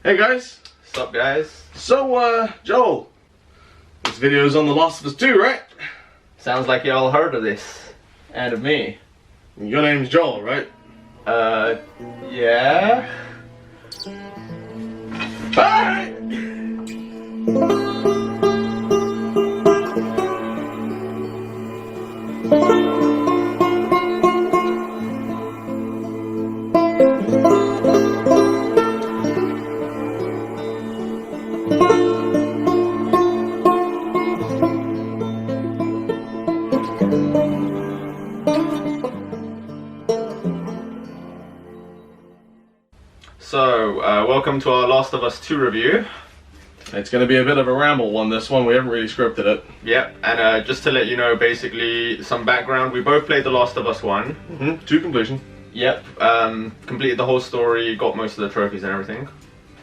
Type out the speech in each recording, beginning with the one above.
Hey guys. What's up, guys? So, Joel, this video's on The Last of Us 2, right? Sounds like you all heard of this. And of me. Your name's Joel, right? Yeah? Alright! So, welcome to our Last of Us 2 review. It's gonna be a bit of a ramble one, this one. We haven't really scripted it. Yep, and just to let you know, basically, some background. We both played The Last of Us 1. To completion. Yep, completed the whole story, got most of the trophies and everything.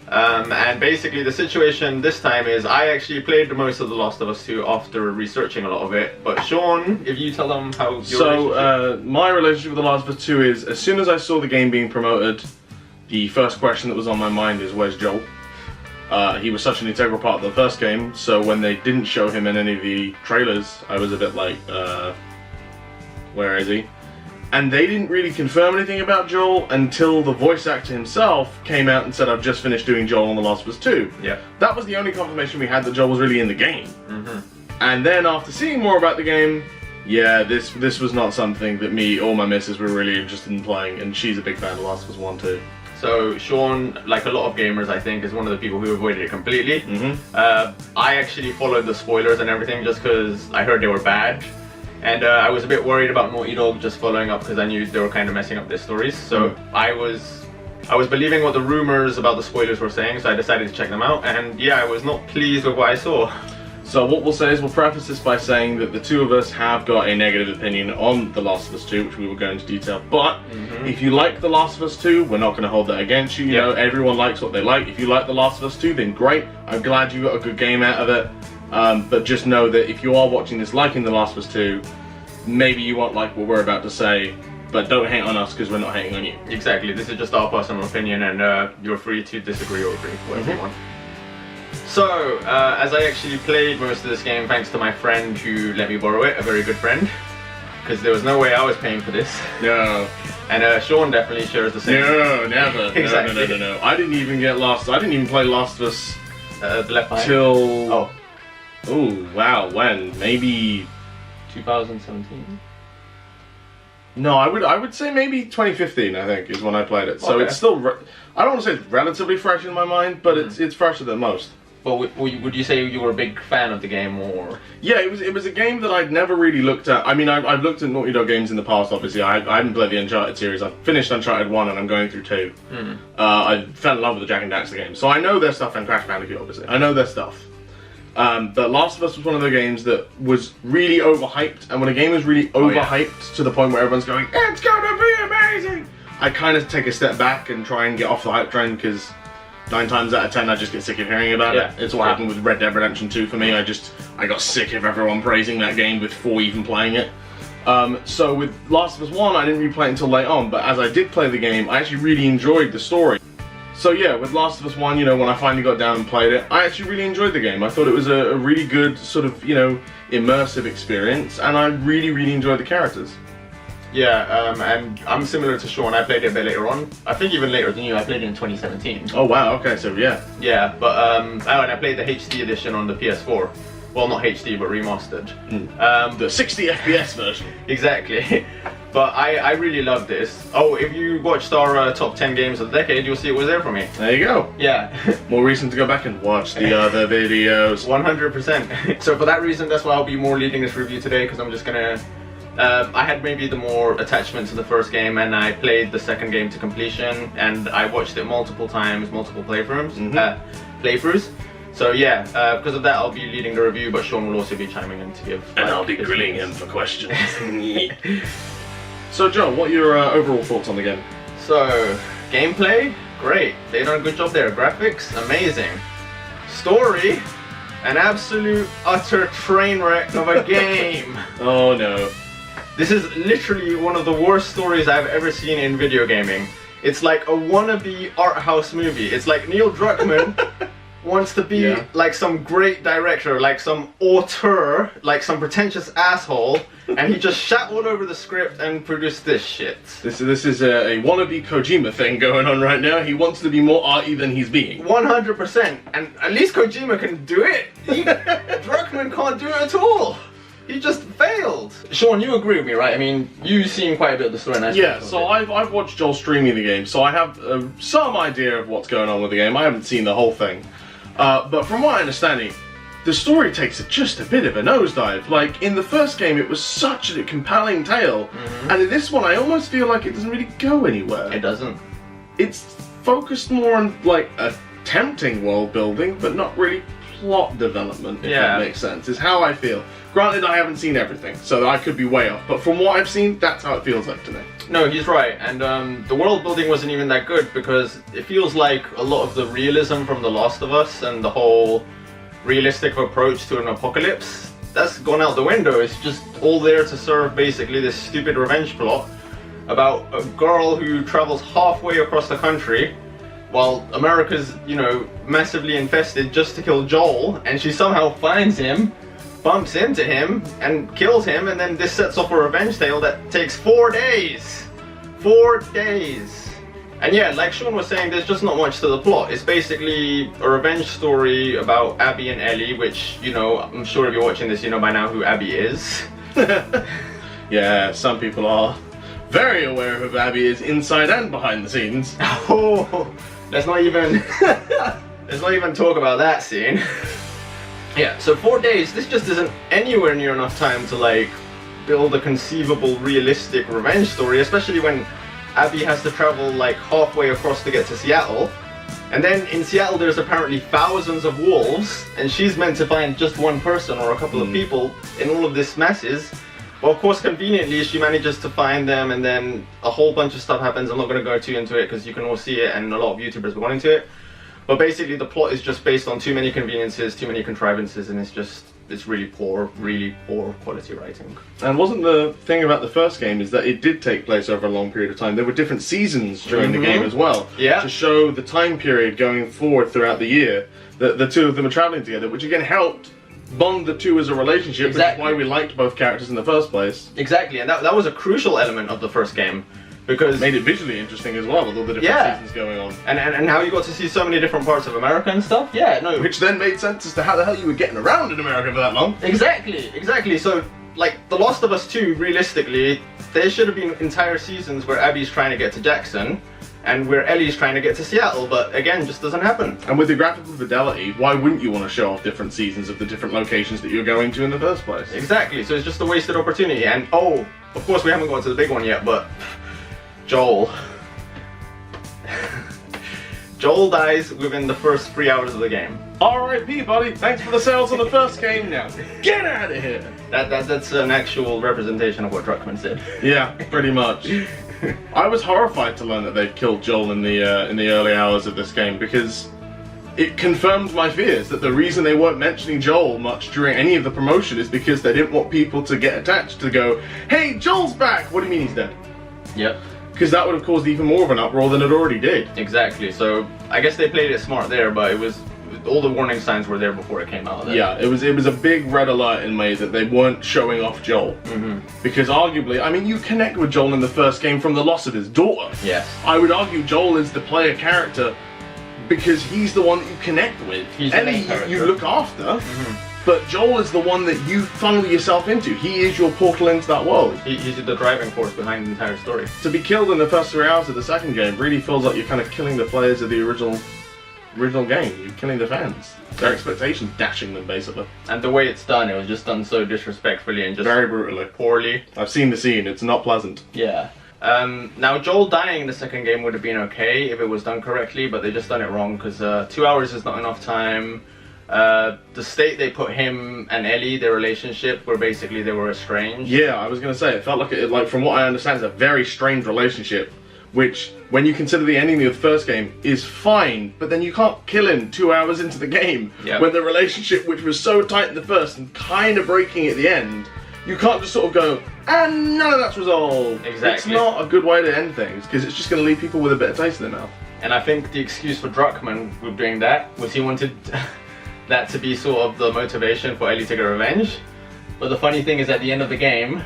And basically the situation this time is I actually played most of The Last of Us 2 after researching a lot of it. But Sean, if you tell them how your my relationship with The Last of Us 2 is, as soon as I saw the game being promoted, the first question that was on my mind is, where's Joel? He was such an integral part of the first game, so when they didn't show him in any of the trailers, I was a bit like, where is he? And they didn't really confirm anything about Joel until the voice actor himself came out and said, I've just finished doing Joel on The Last of Us 2. Yeah. That was the only confirmation we had that Joel was really in the game. And then after seeing more about the game, yeah, this was not something that me or my missus were really interested in playing, and she's a big fan of The Last of Us 1 too. So Sean, like a lot of gamers, I think, is one of the people who avoided it completely. I actually followed the spoilers and everything just because I heard they were bad. And I was a bit worried about Naughty Dog just following up because I knew they were kind of messing up their stories. So I was believing what the rumors about the spoilers were saying, so I decided to check them out. And yeah, I was not pleased with what I saw. So what we'll say is we'll preface this by saying that the two of us have got a negative opinion on The Last of Us 2, which we will go into detail. But if you like The Last of Us 2, we're not going to hold that against you. You know, everyone likes what they like. If you like The Last of Us 2, then great. I'm glad you got a good game out of it. But just know that if you are watching this liking The Last of Us 2, maybe you won't like what we're about to say, but don't hate on us because we're not hating on you. Exactly. This is just our personal opinion, and you're free to disagree or agree, whatever you want. So, as I actually played most of this game thanks to my friend who let me borrow it, a very good friend, because there was no way I was paying for this. No. And Sean definitely shares the same. No, never. Exactly. No. I didn't even play Last of Us Left Behind. till... Oh, wow, when? Maybe... 2017? No, I would say maybe 2015, I think, is when I played it. So it's still... I don't want to say it's relatively fresh in my mind, but it's fresher than most. Well, would you say you were a big fan of the game, or...? Yeah, it was a game that I'd never really looked at. I mean, I've looked at Naughty Dog games in the past, obviously. I haven't played the Uncharted series. I've finished Uncharted 1 and I'm going through 2. I fell in love with the Jak and Daxter games. So I know their stuff, and Crash Bandicoot, obviously. I know their stuff. But Last of Us was one of the games that was really overhyped, and when a game is really overhyped to the point where everyone's going, it's gonna be amazing! I kind of take a step back and try and get off the hype train, because 9 times out of 10 I just get sick of hearing about it. It's what happened with Red Dead Redemption 2 for me. I got sick of everyone praising that game before even playing it. So with Last of Us 1 I didn't really play it until late on, but as I did play the game I actually really enjoyed the story. So yeah, with Last of Us 1, you know, when I finally got down and played it, I actually really enjoyed the game. I thought it was a really good sort of, you know, immersive experience, and I really enjoyed the characters. Yeah, and I'm similar to Sean. I played it a bit later on. I think even later than you. I played it in 2017. Oh wow, okay, so yeah. Yeah, but and I played the HD edition on the PS4. Well, not HD, but remastered. The 60 FPS version. Exactly. But I really love this. Oh, if you watched our top 10 games of the decade, you'll see it was there for me. There you go. Yeah. More reason to go back and watch the other videos. 100%. So for that reason, that's why I'll be more leading this review today, because I'm just gonna... I had maybe the more attachment to the first game, and I played the second game to completion, and I watched it multiple times, multiple playthroughs. So yeah, because of that I'll be leading the review, but Sean will also be chiming in to give... And I'll be grilling him for questions. So Joe, what are your overall thoughts on the game? So, gameplay, great. They done a good job there. Graphics, amazing. Story, an absolute utter train wreck of a game. Oh no. This is literally one of the worst stories I've ever seen in video gaming. It's like a wannabe art house movie. It's like Neil Druckmann wants to be like some great director, like some auteur, like some pretentious asshole, and he just shat all over the script and produced this shit. This is a wannabe Kojima thing going on right now. He wants to be more arty than he's being. 100%, and at least Kojima can do it. Druckmann can't do it at all. He just failed. Sean, you agree with me, right? I mean, you've seen quite a bit of the story. Yeah, so I've watched Joel streaming the game, so I have some idea of what's going on with the game. I haven't seen the whole thing. But from my understanding, the story takes just a bit of a nosedive. Like, in the first game, it was such a compelling tale, and in this one, I almost feel like it doesn't really go anywhere. It doesn't. It's focused more on, like, attempting world building, but not really plot development, if that makes sense, is how I feel. Granted, I haven't seen everything, so I could be way off, but from what I've seen, that's how it feels like to me. No, he's right, and the world building wasn't even that good because it feels like a lot of the realism from The Last of Us and the whole realistic approach to an apocalypse, that's gone out the window. It's just all there to serve basically this stupid revenge plot about a girl who travels halfway across the country while America's, you know, massively infested just to kill Joel, and she somehow finds him, bumps into him, and kills him, and then this sets off a revenge tale that takes 4 days. 4 days. And yeah, like Sean was saying, there's just not much to the plot. It's basically a revenge story about Abby and Ellie, which, you know, I'm sure if you're watching this, you know by now who Abby is. Yeah, some people are very aware of who Abby is inside and behind the scenes. Oh, let's not even talk about that scene. Yeah, so 4 days, this just isn't anywhere near enough time to like build a conceivable, realistic revenge story, especially when Abby has to travel like halfway across to get to Seattle. And then in Seattle there's apparently thousands of wolves, and she's meant to find just one person or a couple of people in all of this masses. Well, of course, conveniently, she manages to find them, and then a whole bunch of stuff happens. I'm not going to go too into it because you can all see it, and a lot of YouTubers will go into it. But basically, the plot is just based on too many conveniences, too many contrivances, and it's really poor quality writing. And wasn't the thing about the first game is that it did take place over a long period of time. There were different seasons during the game as well. Yeah. To show the time period going forward throughout the year that the two of them are traveling together, which again helped bond the two as a relationship, Exactly. which is why we liked both characters in the first place. Exactly, and that was a crucial element of the first game. Because made it visually interesting as well with all the different seasons going on. And how you got to see so many different parts of America and stuff. Yeah, no. Which then made sense as to how the hell you were getting around in America for that long. Exactly. So, like, The Last of Us 2, realistically, there should have been entire seasons where Abby's trying to get to Jackson and where Ellie's trying to get to Seattle, but again, just doesn't happen. And with the graphical fidelity, why wouldn't you want to show off different seasons of the different locations that you're going to in the first place? Exactly, so it's just a wasted opportunity. And oh, of course we haven't gone to the big one yet, but Joel dies within the first 3 hours of the game. R.I.P. buddy, thanks for the sales on the first game now. Get out of here! That's an actual representation of what Druckmann said. Yeah, pretty much. I was horrified to learn that they'd killed Joel in the early hours of this game, because it confirmed my fears that the reason they weren't mentioning Joel much during any of the promotion is because they didn't want people to get attached to go, hey, Joel's back! What do you mean he's dead? Yep. Because that would have caused even more of an uproar than it already did. Exactly, so I guess they played it smart there, but it was, all the warning signs were there before it came out. Yeah, it was a big red alert in me that they weren't showing off Joel. Because arguably, I mean, you connect with Joel in the first game from the loss of his daughter. Yes. I would argue Joel is the player character because he's the one that you connect with. He's the main Ellie, character. you look after, but Joel is the one that you funnel yourself into. He is your portal into that world. He's the driving force behind the entire story. To be killed in the first 3 hours of the second game really feels like you're kind of killing the players of the original game. You're killing the fans. Their expectations, dashing them basically. And the way it's done, it was just done so disrespectfully and just Very brutally. poorly. I've seen the scene, it's not pleasant. Yeah. Now Joel dying in the second game would have been okay if it was done correctly, but they just done it wrong because 2 hours is not enough time. The state they put him and Ellie, their relationship, where basically they were estranged. Yeah, I was gonna say, it felt like from what I understand, it's a very strained relationship, which, when you consider the ending of the first game, is fine, but then you can't kill him 2 hours into the game, when the relationship, which was so tight in the first and kind of breaking at the end, you can't just sort of go, and none of that's resolved. Exactly. It's not a good way to end things, because it's just going to leave people with a bitter taste in their mouth. And I think the excuse for Druckmann with doing that was he wanted that to be sort of the motivation for Ellie to get revenge. But the funny thing is, at the end of the game,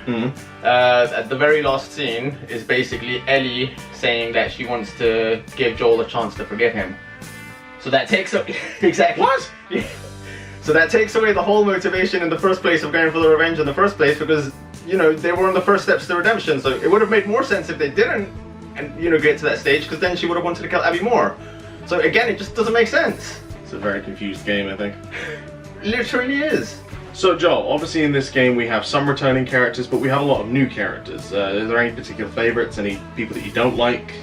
at the very last scene, is basically Ellie saying that she wants to give Joel a chance to forgive him. So that takes away exactly. What? Yeah. So that takes away the whole motivation in the first place of going for the revenge in the first place, because you know they were on the first steps to redemption. So it would have made more sense if they didn't, and you know, get to that stage, because then she would have wanted to kill Abby more. So again, it just doesn't make sense. It's a very confused game, I think. Literally is. So Joel, obviously in this game we have some returning characters, but we have a lot of new characters. Are there any particular favorites? Any people that you don't like?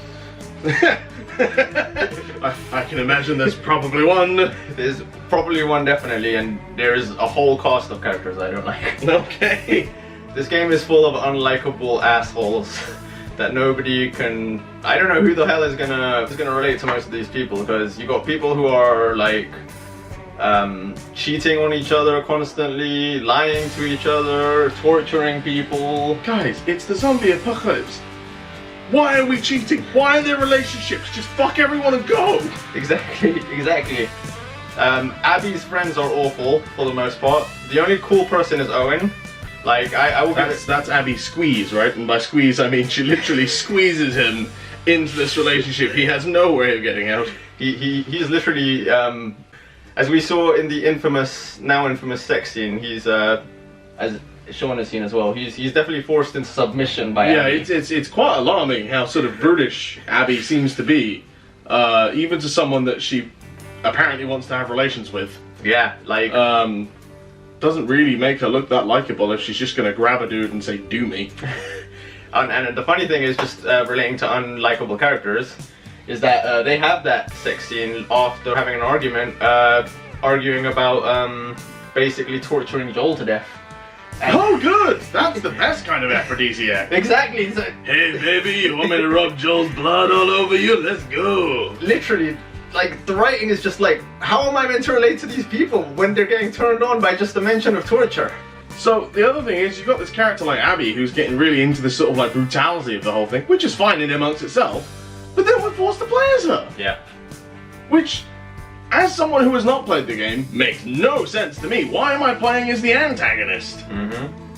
I can imagine there's probably one. There's probably one, definitely, and there's a whole cast of characters I don't like. Okay. This game is full of unlikable assholes that nobody can. I don't know who the hell is gonna relate to most of these people, because you got people who are like cheating on each other constantly, lying to each other, torturing people. Guys, it's the zombie apocalypse. Why are we cheating? Why are there relationships? Just fuck everyone and go! Exactly. Abby's friends are awful for the most part. The only cool person is Owen. Like, I will give it... That's Abby Squeeze, right? And by squeeze, I mean she literally squeezes him into this relationship. He has no way of getting out. He's literally, as we saw in the now infamous sex scene, he's, as Sean has seen as well, he's definitely forced into submission by Abby. Yeah, it's quite alarming how sort of brutish Abby seems to be, even to someone that she apparently wants to have relations with. Yeah, like... doesn't really make her look that likable if she's just gonna grab a dude and say, do me. and the funny thing is, just relating to unlikable characters, is that they have that sex scene after having an argument, arguing about basically torturing Joel to death. And oh good! That's the best kind of aphrodisiac. exactly. So, hey baby, you want me to rub Joel's blood all over you? Let's go. literally, like, the writing is just like, how am I meant to relate to these people when they're getting turned on by just the mention of torture? So the other thing is, you've got this character like Abby who's getting really into this sort of like brutality of the whole thing, which is fine in amongst itself, but then we're forced to play as her. Yeah. Which, as someone who has not played the game, makes no sense to me. Why am I playing as the antagonist?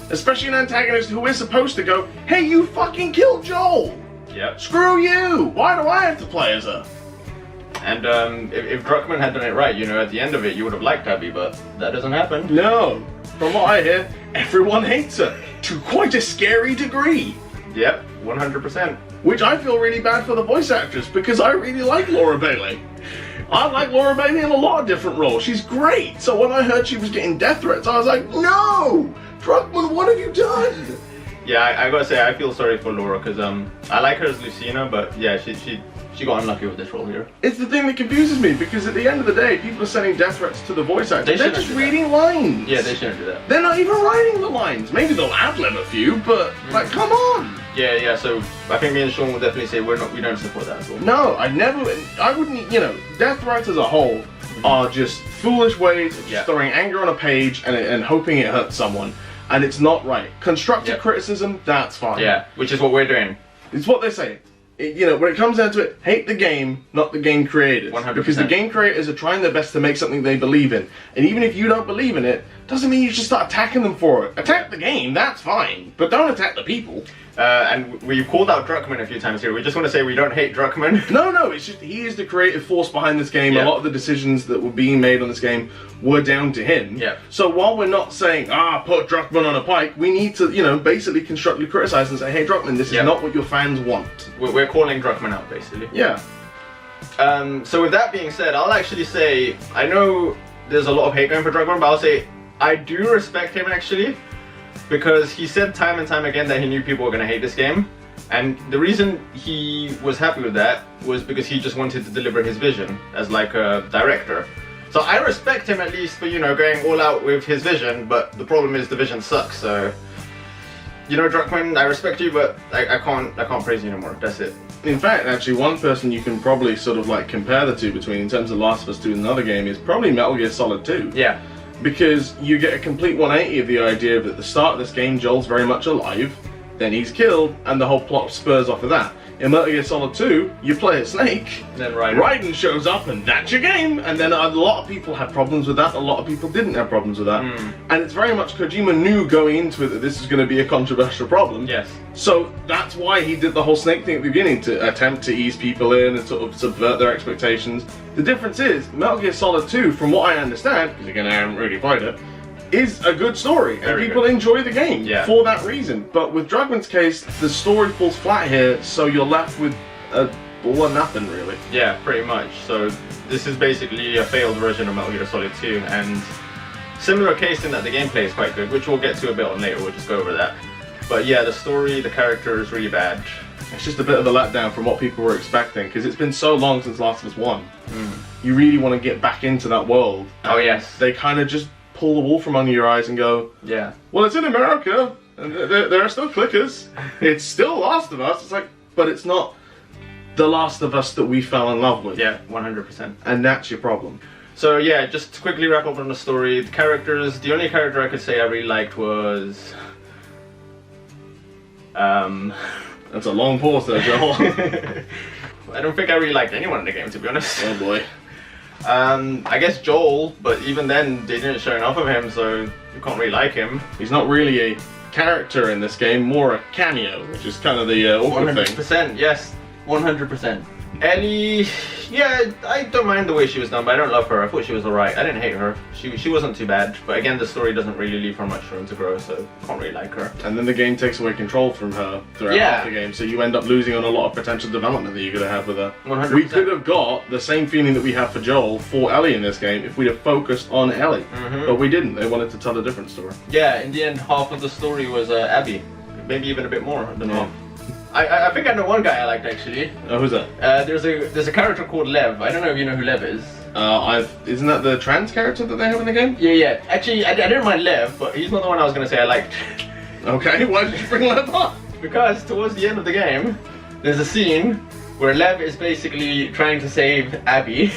Especially an antagonist who is supposed to go, hey, you fucking killed Joel! Yep. Screw you! Why do I have to play as her? And if Druckmann had done it right, you know, at the end of it, you would have liked Abby, but that doesn't happen. No. From what I hear, everyone hates her. To quite a scary degree. Yep, 100%. Which I feel really bad for the voice actress, because I really like Laura Bailey. I like Laura Bailey in a lot of different roles. She's great. So when I heard she was getting death threats, I was like, no! Druckmann, what have you done? Yeah, I gotta say, I feel sorry for Laura, because I like her as Lucina, but yeah, she got unlucky with this role here. It's the thing that confuses me, because at the end of the day, people are sending death threats to the voice actors. They're just reading lines. Yeah, they shouldn't do that. They're not even writing the lines. Maybe they'll ad-lib a few, but like, come on. Yeah, so I think me and Sean will definitely say we don't support that at all. No, I wouldn't, you know, death threats as a whole are just foolish ways of just throwing anger on a page and hoping it hurts someone. And it's not right. Constructive criticism, that's fine. Yeah, which is what we're doing. It's what they say. You know, when it comes down to it, hate the game, not the game creators. 100%. Because the game creators are trying their best to make something they believe in. And even if you don't believe in it, doesn't mean you should start attacking them for it. Attack the game, that's fine. But don't attack the people. And we've called out Druckmann a few times here. We just want to say we don't hate Druckmann. No, it's just he is the creative force behind this game. Yeah. A lot of the decisions that were being made on this game were down to him. Yeah. So while we're not saying, put Druckmann on a pike, we need to, you know, basically constructively criticize and say, hey Druckmann, this is not what your fans want. We're calling Druckmann out, basically. Yeah. So with that being said, I'll actually say, I know there's a lot of hate going for Druckmann, but I'll say I do respect him actually, because he said time and time again that he knew people were going to hate this game, and the reason he was happy with that was because he just wanted to deliver his vision as like a director. So I respect him at least for, you know, going all out with his vision, but the problem is the vision sucks. So, you know, Druckmann, I respect you, but I can't praise you anymore. That's it. In fact, actually, one person you can probably sort of like compare the two between in terms of Last of Us 2 and another game is probably Metal Gear Solid 2. Yeah. because you get a complete 180 of the idea that at the start of this game, Joel's very much alive, then he's killed, and the whole plot spurs off of that. In Metal Gear Solid 2, you play as Snake, then Raiden shows up, and that's your game. And then a lot of people had problems with that, a lot of people didn't have problems with that. And it's very much Kojima knew going into it that this is going to be a controversial problem. Yes. So that's why he did the whole Snake thing at the beginning, to attempt to ease people in and sort of subvert their expectations. The difference is, Metal Gear Solid 2, from what I understand, because again I haven't really played it, is a good story, and people enjoy the game for that reason. But with Dragman's case, the story falls flat here, so you're left with a all or nothing, really. Yeah, pretty much. So this is basically a failed version of Metal Gear Solid 2, and similar case in that the gameplay is quite good, which we'll get to a bit on later, we'll just go over that. But yeah, the story, the character is really bad. It's just a bit of a letdown from what people were expecting, because it's been so long since Last of Us 1. You really want to get back into that world. Oh yes. They kind of just pull the wool from under your eyes and go, yeah, well, it's in America, and there are still clickers. It's still Last of Us. It's like, but it's not the Last of Us that we fell in love with. Yeah, 100%. And that's your problem. So yeah, just to quickly wrap up on the story, the characters, the only character I could say I really liked was... That's a long pause there, Joel. I don't think I really liked anyone in the game, to be honest. Oh boy. I guess Joel, but even then they didn't show enough of him, so you can't really like him. He's not really a character in this game, more a cameo, which is kind of the awkward thing. 100%, yes, 100%. Ellie, yeah, I don't mind the way she was done, but I don't love her. I thought she was alright. I didn't hate her. She wasn't too bad, but again, the story doesn't really leave her much room to grow, so can't really like her. And then the game takes away control from her throughout the game, so you end up losing on a lot of potential development that you're going to have with her. 100%. We could have got the same feeling that we have for Joel for Ellie in this game if we'd have focused on Ellie, but we didn't. They wanted to tell a different story. Yeah, in the end, half of the story was Abby, maybe even a bit more. I don't know. I think I know one guy I liked actually. Oh, who's that? There's a character called Lev. I don't know if you know who Lev is. Isn't that the trans character that they have in the game? Yeah. Actually, I didn't mind Lev, but he's not the one I was gonna say I liked. Okay, why did you bring Lev up? Because towards the end of the game, there's a scene where Lev is basically trying to save Abby.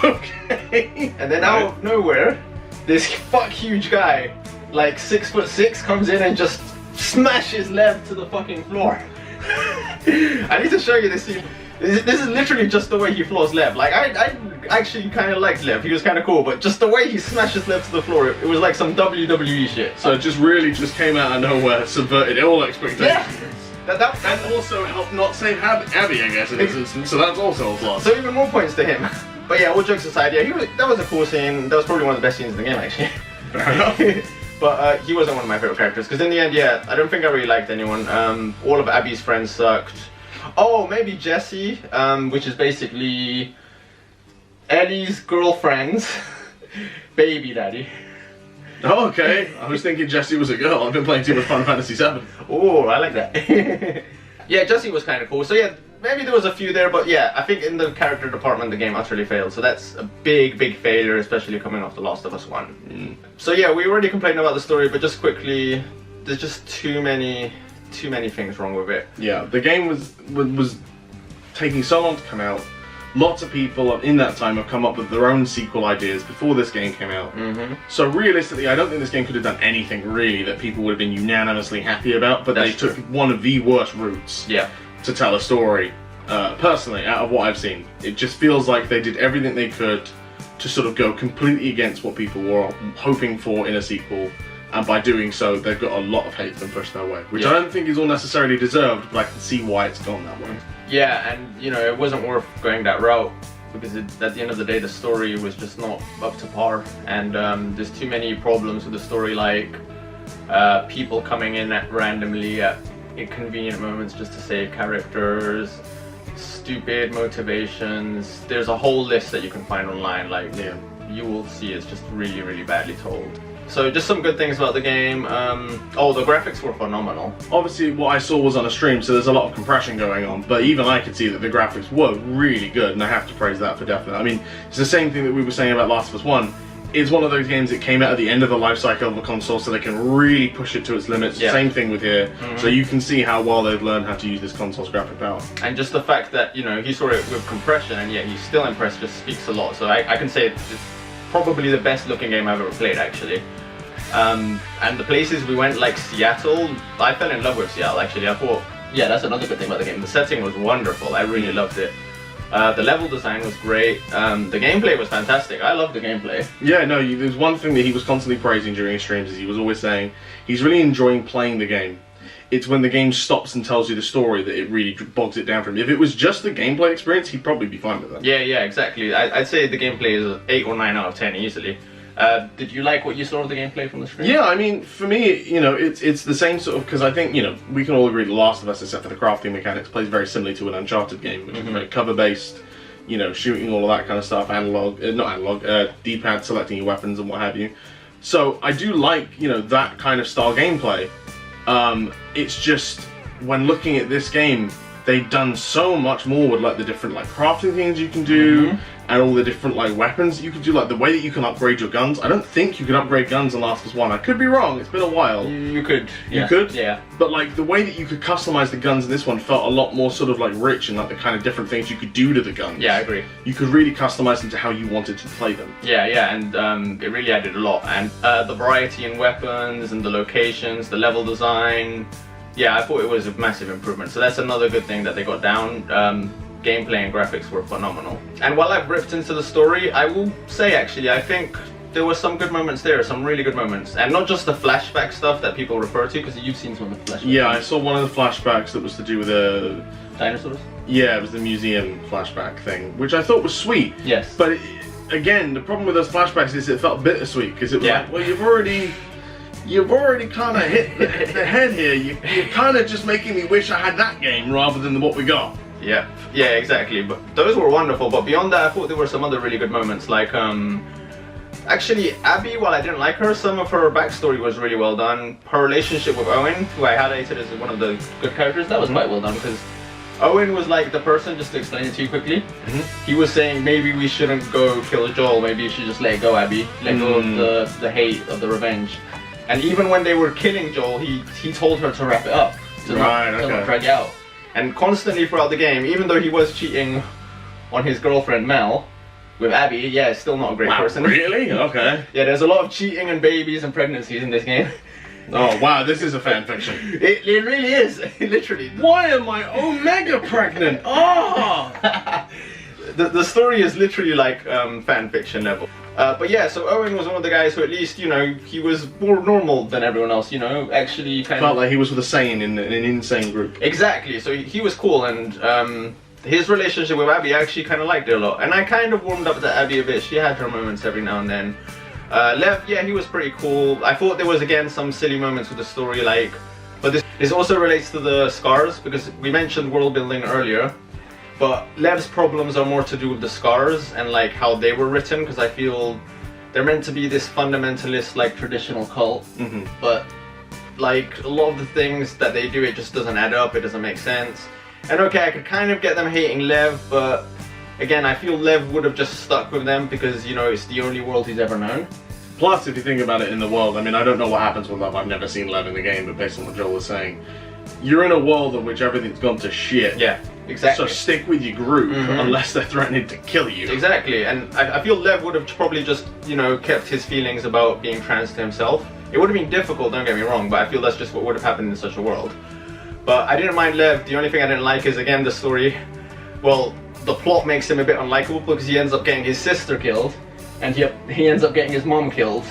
Okay. And then out of nowhere, this huge guy, like 6'6", comes in and just smashes Lev to the fucking floor. I need to show you this scene. This is literally just the way he floors Lev. Like, I actually kind of liked Lev. He was kind of cool, but just the way he smashes Lev to the floor, it was like some WWE shit. So it just really just came out of nowhere, subverted all expectations. Yeah. And also helped not save Abby, I guess, in this instance, so that's also a plus. So even more points to him. But yeah, all jokes aside, yeah, that was a cool scene. That was probably one of the best scenes in the game, actually. Fair enough. But he wasn't one of my favorite characters, because in the end, yeah, I don't think I really liked anyone. All of Abby's friends sucked. Oh, maybe Jessie, which is basically Ellie's girlfriend's baby daddy. Oh, okay. I was thinking Jessie was a girl. I've been playing too much Final Fantasy VII. Oh, I like that. Yeah, Jessie was kind of cool. So yeah, maybe there was a few there, but yeah, I think in the character department the game utterly failed. So that's a big failure, especially coming off The Last of Us 1. So yeah, we already complained about the story, but just quickly, there's just too many things wrong with it. Yeah, the game was taking so long to come out. Lots of people in that time have come up with their own sequel ideas before this game came out. So realistically, I don't think this game could have done anything really that people would have been unanimously happy about, but they took one of the worst routes to tell a story. Personally, out of what I've seen, it just feels like they did everything they could to sort of go completely against what people were hoping for in a sequel. And by doing so, they've got a lot of hate and pushed their way, which I don't think is all necessarily deserved, but I can see why it's gone that way. Yeah, and you know, it wasn't worth going that route, because at the end of the day, the story was just not up to par, and there's too many problems with the story, like people coming in randomly at inconvenient moments just to save characters, stupid motivations. There's a whole list that you can find online, like you will see it's just really badly told. So just some good things about the game. Oh, the graphics were phenomenal. Obviously what I saw was on a stream, so there's a lot of compression going on, but even I could see that the graphics were really good, and I have to praise that for definite. I mean, it's the same thing that we were saying about Last of Us 1. It's one of those games that came out at the end of the life cycle of a console, so they can really push it to its limits. Same thing with here. So you can see how well they've learned how to use this console's graphic power. And just the fact that, you know, he saw it with compression and yet he's still impressed just speaks a lot. So I can say it's probably the best looking game I've ever played, actually. And the places we went, like Seattle, I fell in love with Seattle, actually. I thought, yeah, that's another good thing about the game. The setting was wonderful. I really loved it. The level design was great. The gameplay was fantastic. I loved the gameplay. Yeah, no, there's one thing that he was constantly praising during his streams is he was always saying he's really enjoying playing the game. It's when the game stops and tells you the story that it really bogs it down for him. If it was just the gameplay experience, he'd probably be fine with that. Yeah, exactly. I'd say the gameplay is 8 or 9 out of 10 easily. Did you like what you saw of the gameplay from the stream? Yeah, I mean, for me, you know, it's the same sort of, because I think, you know, we can all agree The Last of Us, except for the crafting mechanics, plays very similarly to an Uncharted game, which is very cover-based, you know, shooting, all of that kind of stuff, D-pad, selecting your weapons and what have you. So I do like, you know, that kind of style gameplay. It's just, when looking at this game, they've done so much more with like the different like crafting things you can do, and all the different like weapons you can do, like the way that you can upgrade your guns. I don't think you could upgrade guns in Last of Us 1. I could be wrong, it's been a while. You could. You Yeah. could? Yeah. But like the way that you could customize the guns in this one felt a lot more sort of like rich and like the kind of different things you could do to the guns. Yeah, I agree. You could really customize them to how you wanted to play them. Yeah, and it really added a lot. And the variety in weapons and the locations, the level design, yeah, I thought it was a massive improvement. So that's another good thing that they got down. Gameplay and graphics were phenomenal. And while I've ripped into the story, I will say actually, I think there were some good moments there, some really good moments. And not just the flashback stuff that people refer to, because you've seen some of the flashbacks. Yeah, I saw one of the flashbacks that was to do with the... Dinosaurs? Yeah, it was the museum flashback thing, which I thought was sweet. Yes. But again, the problem with those flashbacks is it felt bittersweet, because it was like, well, you've already kind of hit the head here. You're kind of just making me wish I had that game rather than what we got. Yeah, exactly. But those were wonderful. But beyond that, I thought there were some other really good moments. Like, actually, Abby, while I didn't like her, some of her backstory was really well done. Her relationship with Owen, who I highlighted as one of the good characters, that was quite well done, because Owen was like the person, just to explain it to you quickly, he was saying maybe we shouldn't go kill Joel, maybe you should just let it go, Abby. Let go of the hate, of the revenge. And even when they were killing Joel, he told her to wrap it up, to not drag it out. And constantly throughout the game, even though he was cheating on his girlfriend Mel with Abby, yeah, it's still not a great person. Really? Okay. Yeah, there's a lot of cheating and babies and pregnancies in this game. Oh wow, this is a fan fiction. It really is, literally. Why am I Omega pregnant? Oh! The story is literally like fan fiction level. But yeah, so Owen was one of the guys who at least, you know, he was more normal than everyone else, you know, actually kind Felt of... like he was with a sane in an insane group. Exactly, so he was cool, and his relationship with Abby, I actually kind of liked it a lot. And I kind of warmed up to Abby a bit. She had her moments every now and then. Lev, yeah, he was pretty cool. I thought there was, again, some silly moments with the story, like... But this also relates to the scars, because we mentioned world building earlier. But Lev's problems are more to do with the scars and like how they were written, because I feel they're meant to be this fundamentalist, like traditional cult. But like a lot of the things that they do, it just doesn't add up, it doesn't make sense. And okay, I could kind of get them hating Lev, but again, I feel Lev would have just stuck with them because, you know, it's the only world he's ever known. Plus, if you think about it in the world, I mean, I don't know what happens with Lev, I've never seen Lev in the game, but based on what Joel was saying, you're in a world in which everything's gone to shit. Yeah, exactly. So stick with your group, unless they're threatening to kill you. Exactly, and I feel Lev would have probably just, you know, kept his feelings about being trans to himself. It would have been difficult, don't get me wrong, but I feel that's just what would have happened in such a world. But I didn't mind Lev. The only thing I didn't like is, again, the story. Well, the plot makes him a bit unlikable because he ends up getting his sister killed, and he ends up getting his mom killed.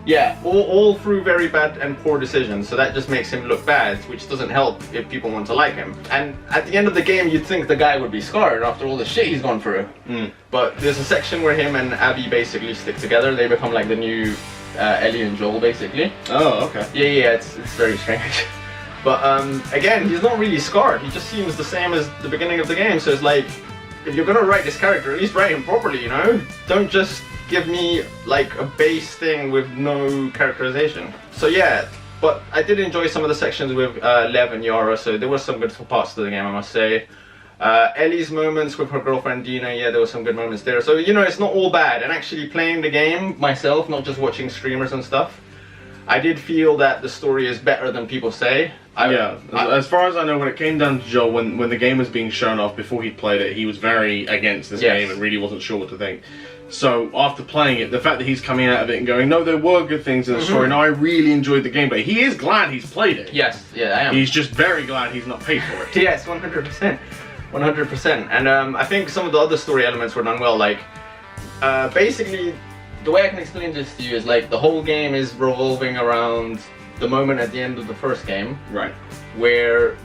Yeah, all through very bad and poor decisions, so that just makes him look bad, which doesn't help if people want to like him. And at the end of the game, you'd think the guy would be scarred after all the shit he's gone through. But there's a section where him and Abby basically stick together. They become like the new Ellie and Joel, basically. Oh, okay. Yeah, it's very strange. But again, he's not really scarred. He just seems the same as the beginning of the game, so it's like, if you're gonna write this character, at least write him properly, you know? Don't just give me like a base thing with no characterization. So yeah, but I did enjoy some of the sections with Lev and Yara, so there were some good parts to the game, I must say. Ellie's moments with her girlfriend Dina, yeah, there were some good moments there. So, you know, it's not all bad. And actually playing the game myself, not just watching streamers and stuff, I did feel that the story is better than people say. As far as I know, when it came down to Joel, when the game was being shown off before he played it, he was very against this game and really wasn't sure what to think. So after playing it, the fact that he's coming out of it and going, no, there were good things in the story. No, I really enjoyed the gameplay. He is glad he's played it. Yes, yeah, I am. He's just very glad he's not paid for it. Yes, 100%. 100%. And I think some of the other story elements were done well. Like, basically, the way I can explain this to you is like the whole game is revolving around the moment at the end of the first game. Right. Where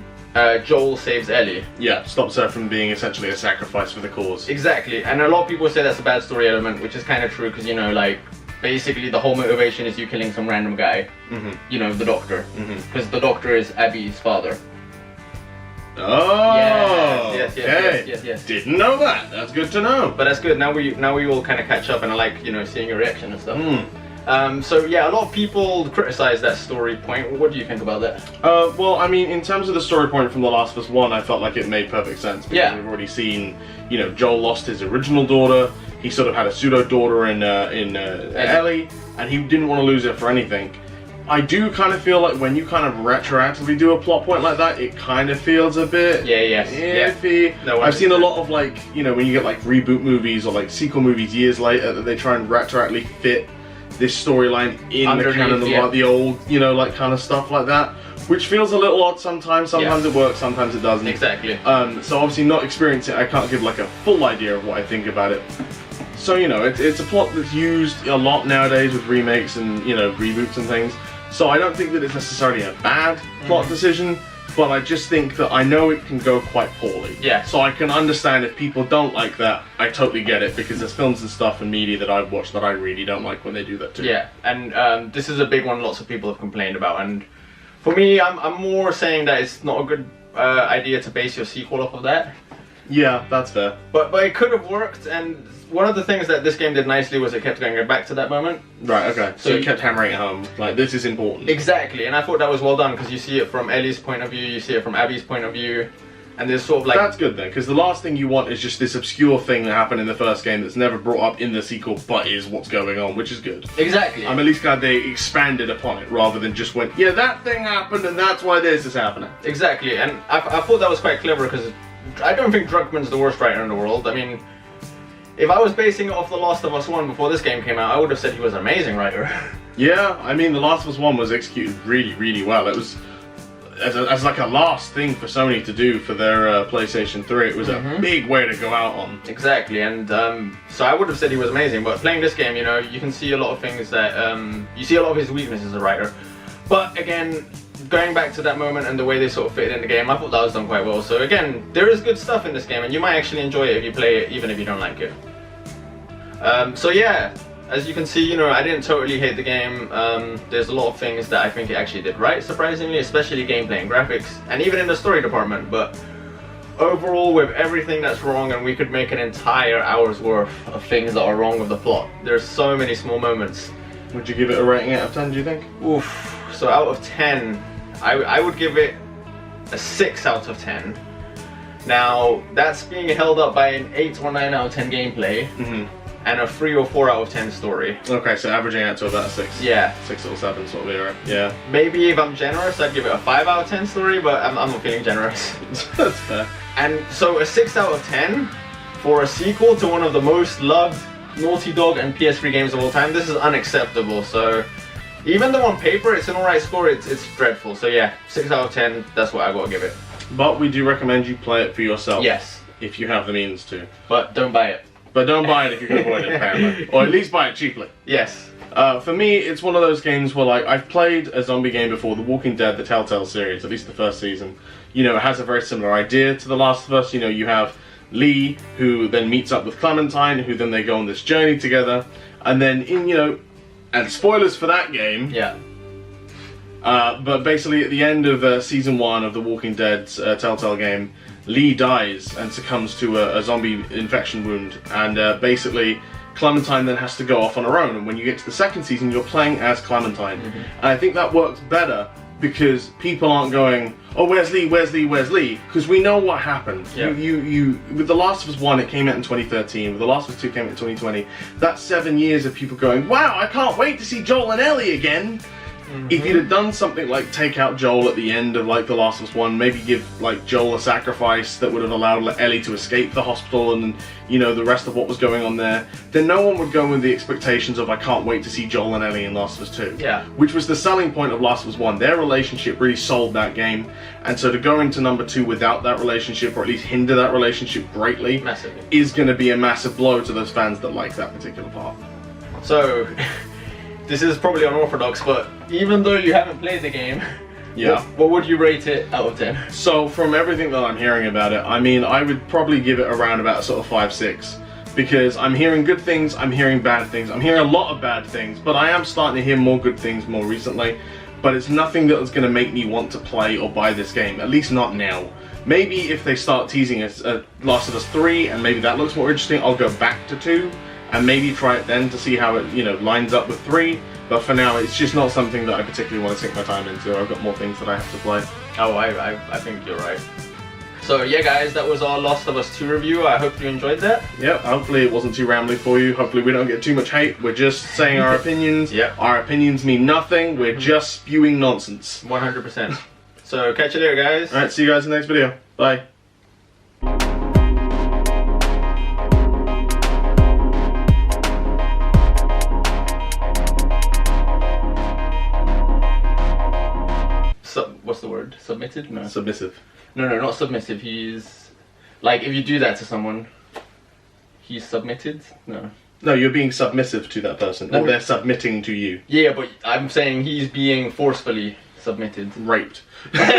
Joel saves Ellie. Yeah, stops her from being essentially a sacrifice for the cause. Exactly, and a lot of people say that's a bad story element, which is kind of true because, you know, like, basically the whole motivation is you killing some random guy. You know, the doctor. Because the doctor is Abby's father. Oh, yes. Didn't know that. That's good to know. But that's good. Now we all kind of catch up, and I like, you know, seeing your reaction and stuff. So yeah, a lot of people criticize that story point. What do you think about that? Well, I mean, in terms of the story point from The Last of Us 1, I felt like it made perfect sense. Because Yeah. we've already seen, you know, Joel lost his original daughter. He sort of had a pseudo daughter in Ellie, and he didn't want to lose her for anything. I do kind of feel like when you kind of retroactively do a plot point like that, it kind of feels a bit iffy. No, I've seen a lot of, like, you know, when you get like reboot movies or like sequel movies years later, that they try and retroactively fit this storyline in the canon of like the old, you know, like kind of stuff like that, which feels a little odd sometimes. Sometimes it works, sometimes it doesn't. Exactly. So obviously not experiencing it, I can't give like a full idea of what I think about it. So, you know, it's a plot that's used a lot nowadays with remakes and, you know, reboots and things. So I don't think that it's necessarily a bad plot decision, but I just think that I know it can go quite poorly. Yeah. So I can understand if people don't like that. I totally get it, because there's films and stuff and media that I've watched that I really don't like when they do that too. Yeah, and this is a big one lots of people have complained about, and for me, I'm more saying that it's not a good idea to base your sequel off of that. Yeah, that's fair. But it could have worked, and one of the things that this game did nicely was it kept going back to that moment. Right, okay. So it you- kept hammering it home, like, this is important. Exactly, and I thought that was well done, because you see it from Ellie's point of view, you see it from Abby's point of view, and there's sort of like... That's good then, because the last thing you want is just this obscure thing that happened in the first game that's never brought up in the sequel, but is what's going on, which is good. Exactly. I'm at least glad they expanded upon it, rather than just went, yeah, that thing happened and that's why this is happening. Exactly, and I thought that was quite clever, because I don't think Druckmann's the worst writer in the world. I mean, if I was basing it off The Last of Us 1 before this game came out, I would have said he was an amazing writer. Yeah, I mean, The Last of Us 1 was executed really, really well. It was, as like a last thing for Sony to do for their PlayStation 3, it was a big way to go out on. Exactly, and so I would have said he was amazing, but playing this game, you know, you can see a lot of things that, you see a lot of his weaknesses as a writer. But again, going back to that moment and the way they sort of fit it in the game, I thought that was done quite well. So again, there is good stuff in this game, and you might actually enjoy it if you play it, even if you don't like it. So yeah, as you can see, you know, I didn't totally hate the game. There's a lot of things that I think it actually did right, surprisingly, especially gameplay and graphics, and even in the story department. But overall, with everything that's wrong, and we could make an entire hour's worth of things that are wrong with the plot. There's so many small moments. Would you give it a rating out of 10, do you think? Oof. So out of 10, I would give it a 6 out of 10. Now, that's being held up by an 8 or 9 out of 10 gameplay, and a 3 or 4 out of 10 story. Okay, so averaging out to about a 6. Yeah. 6 or 7 sort of era. Yeah. Maybe if I'm generous, I'd give it a 5 out of 10 story, but I'm not feeling generous. That's fair. And so a 6 out of 10 for a sequel to one of the most loved Naughty Dog and PS3 games of all time, this is unacceptable. So even though on paper it's an alright score, it's dreadful. So yeah, 6 out of 10, that's what I gotta give it. But we do recommend you play it for yourself. Yes. If you have the means to. But don't buy it. But don't buy it if you can avoid it, apparently. Or at least buy it cheaply. Yes. For me, it's one of those games where, like, I've played a zombie game before, The Walking Dead, the Telltale series, at least the first season. You know, it has a very similar idea to The Last of Us. You know, you have Lee, who then meets up with Clementine, who then they go on this journey together. And then, and spoilers for that game. Yeah. But basically, at the end of Season 1 of The Walking Dead's Telltale game, Lee dies and succumbs to a zombie infection wound. And basically, Clementine then has to go off on her own. And when you get to the second season, you're playing as Clementine. And I think that works better because people aren't going, oh, where's Lee, where's Lee, where's Lee? Because we know what happened. Yeah. You with The Last of Us 1, it came out in 2013. With The Last of Us 2 came out in 2020. That's 7 years of people going, wow, I can't wait to see Joel and Ellie again. If you'd have done something like take out Joel at the end of like The Last of Us 1, maybe give like Joel a sacrifice that would have allowed Ellie to escape the hospital and, you know, the rest of what was going on there, then no one would go with the expectations of I can't wait to see Joel and Ellie in Last of Us 2. Yeah. Which was the selling point of Last of Us 1. Their relationship really sold that game, and so to go into number 2 without that relationship, or at least hinder that relationship greatly, Massively. is going to be a massive blow to those fans that like that particular part. So, this is probably unorthodox, but even though you haven't played the game, Yeah. what would you rate it out of 10? So from everything that I'm hearing about it, I mean, I would probably give it around about sort of 5, 6. Because I'm hearing good things, I'm hearing bad things. I'm hearing a lot of bad things, but I am starting to hear more good things more recently. But it's nothing that is going to make me want to play or buy this game, at least not now. Maybe if they start teasing us Last of Us 3, and maybe that looks more interesting, I'll go back to 2. And maybe try it then to see how it, you know, lines up with 3. But for now, it's just not something that I particularly want to sink my time into. I've got more things that I have to play. Oh, I think you're right. So yeah, guys, that was our Last of Us 2 review. I hope you enjoyed that. Yep, hopefully it wasn't too rambly for you. Hopefully we don't get too much hate. We're just saying our opinions. Yep. Our opinions mean nothing. We're just spewing nonsense. 100%. So catch you later, guys. Alright, see you guys in the next video. Bye. What's the word? Submitted? No. Submissive. No, not submissive. He's like, if you do that to someone, he's submitted. No. No, you're being submissive to that person. Or they're submitting to you. Yeah, but I'm saying he's being forcefully submitted. Raped. That's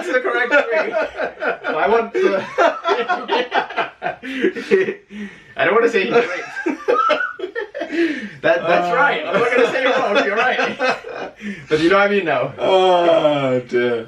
the correct way. I want to... I don't want to say he's raped. That's right. I'm not going to say it wrong. You're right. But you know what I mean now. Oh, dear.